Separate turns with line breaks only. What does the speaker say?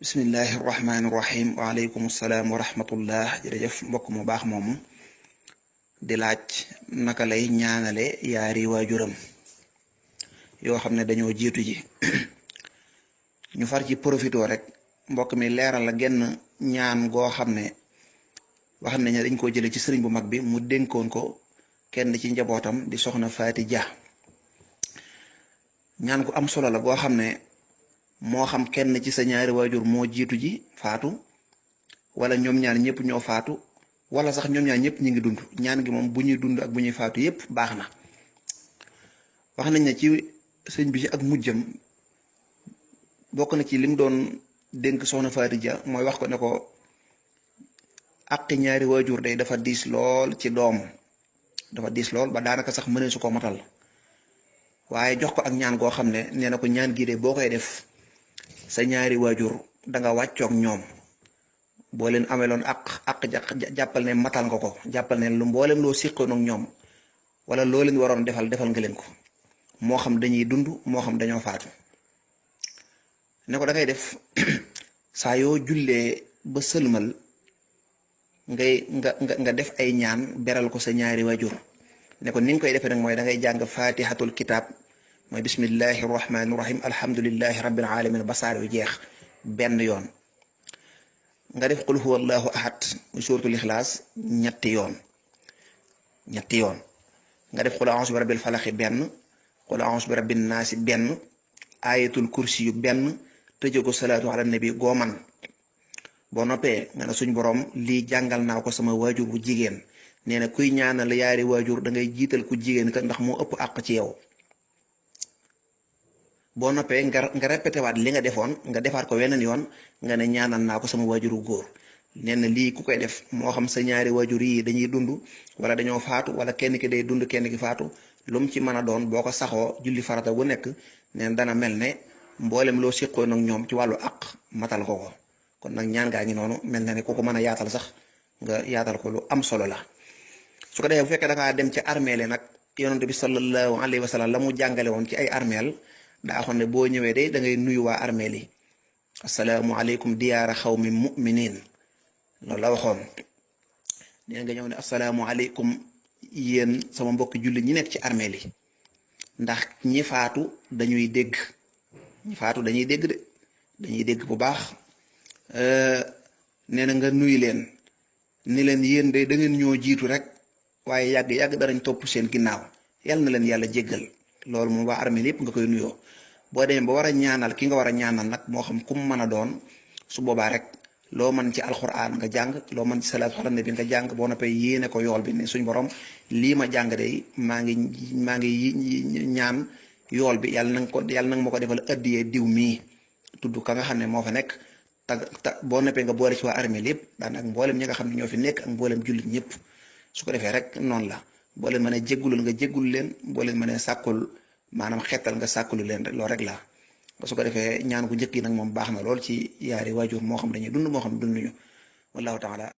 bismillahi rahmaani rahim waaleykum salaam wa rahmatullah. jërëjëf mbokk mu baax moomu di laaj naka lay ñaanale yaari waajuram yoo xam ne dañoo jiitu ji ñu far ci profito rek mbokk mi leeral la genn ñaan goo xam ne wax nañ ne dañ koo jële ci sëriñ bu mag bi mu dénkoon ko kenn ci njabootam di soxna Faati Ja. ñaan ku am solo la goo xam ne moo xam kenn ci sa ñaari waajur moo jiitu ji faatu wala ñoom ñaar ñëpp ñoo faatu wala sax ñoom ñaar ñëpp ñu ngi dund. ñaan gi moom bu ñuy dund ak bu ñuy faatu yépp baax na. wax nañ ne ci sëñ bi ci ak mujjam bokk na ci lim doon dénk soxna Faati Ja mooy wax ko ne ko àqi ñaari waajur day dafa diis lool ci doom, dafa diis lool ba daanaka sax mënee su ko matal, waaye jox ko ak ñaan goo xam ne nee na ko ñaan gii de boo koy def sa ñaari waajur danga wàccoog ñoom, boo leen ameloon àq jàppal ne matal nga ko, jàppal ne lu mboolem loo siqoon ak ñoom wala loo leen waroon defal nga leen ko, moo xam dañuy dund moo xam dañoo faatu. ne ko da ngay def saa yoo jullee ba sëlmal nga def ay ñaan beral ko sa ñaari waajur. ne ko ni nga koy defee nag mooy da ngay jàng fatihatul kitab mooy bismillahi rahmaani rahim alhamdulillahi rabbil alamin ba saar yu jeex benn yoon. nga def qul huwa allahu ahad muy suratul ixlaas ñetti yoon. nga def qul a'uuzu bi rabbil falaxi benn, qul a'uuzu bi rabbin naasi benn, ayatul kursi yu benn, tëjee ko salaatu ala nabi gooman. boo noppee nga ne suñ borom lii jàngal naa ko sama waajur bu jigéen. nee na kuy ñaanal yaari waajur da ngay jiital ku jigéen ka ndax moo ëpp àq ci yow. boo noppee nga répété waat li nga defoon nga defaat ko weneen yoon nga ne ñaanal naa ko sama waajuru góor. nee na lii ku koy def moo xam sa ñaari waajur yi dañuy dund wala dañoo faatu wala kenn ki day dund kenn ki faatu, lu mu ci mën a doon boo ko saxoo julli farata bu nekk neen dana mel ne mboolem loo siqoon ak ñoom ci wàllu àq matal ko ko. kon nag ñaan gaa ngi noonu, mel na ne ku ko mën a yaatal sax nga yaatal ko lu am solo la. su ko defee bu fekkee da ngaa dem ci armeel yi nag yonent bi sallallahu alayhi wa sallam la mu jàngale woon ci ay armeel daa xam ne boo ñëwee de da ngay nuyu waa armeel yi, asalaamualeykum diyaara xawmi muminin loolu la waxoon. nee nga ñëw ne asalaamualeykum yéen sama mbokki julli ñi nekk ci armeel yi, ndax ñi faatu dañuy dégg, de dañuy dégg bu baax. nee na nga nuyu leen ni leen yéen de da ngeen ñoo jiitu rek waaye yàgg danañ topp seen ginnaaw, yàlla na leen yàlla jéggal. loolu moom waa armée yépp nga koy nuyoo. boo demee ba war a ñaanal ki nga war a ñaanal nag moo xam ku mu mën a doon, su boobaa rek loo mën ci alxuraan nga jàng, loo mën ci salaatu ala nabi nga jàng. boo noppee yéene ko yool bi ne suñ borom lii ma jàng de maa ngi ñaan yool bi yàlla na nga ma ko defal addiyee diw mii, tudd ka nga xam ne moo fa nekk. boo noppee nga boole ci waa armée yépp daanaka mboolem ñi nga xam ne ñoo fi nekk ak mboolem jullit ñëpp. su ko defee rek noonu la, boo leen mënee jéggulul nga jéggul leen, boo leen mënee sàkkul maanaam xettal nga sàkkulu leen rek, loolu rek la. su ko defee ñaan gu njëkk yi nag moom baax na lool ci yaari waajur moo xam dañuy dund moo xam dunduñu wallahu taala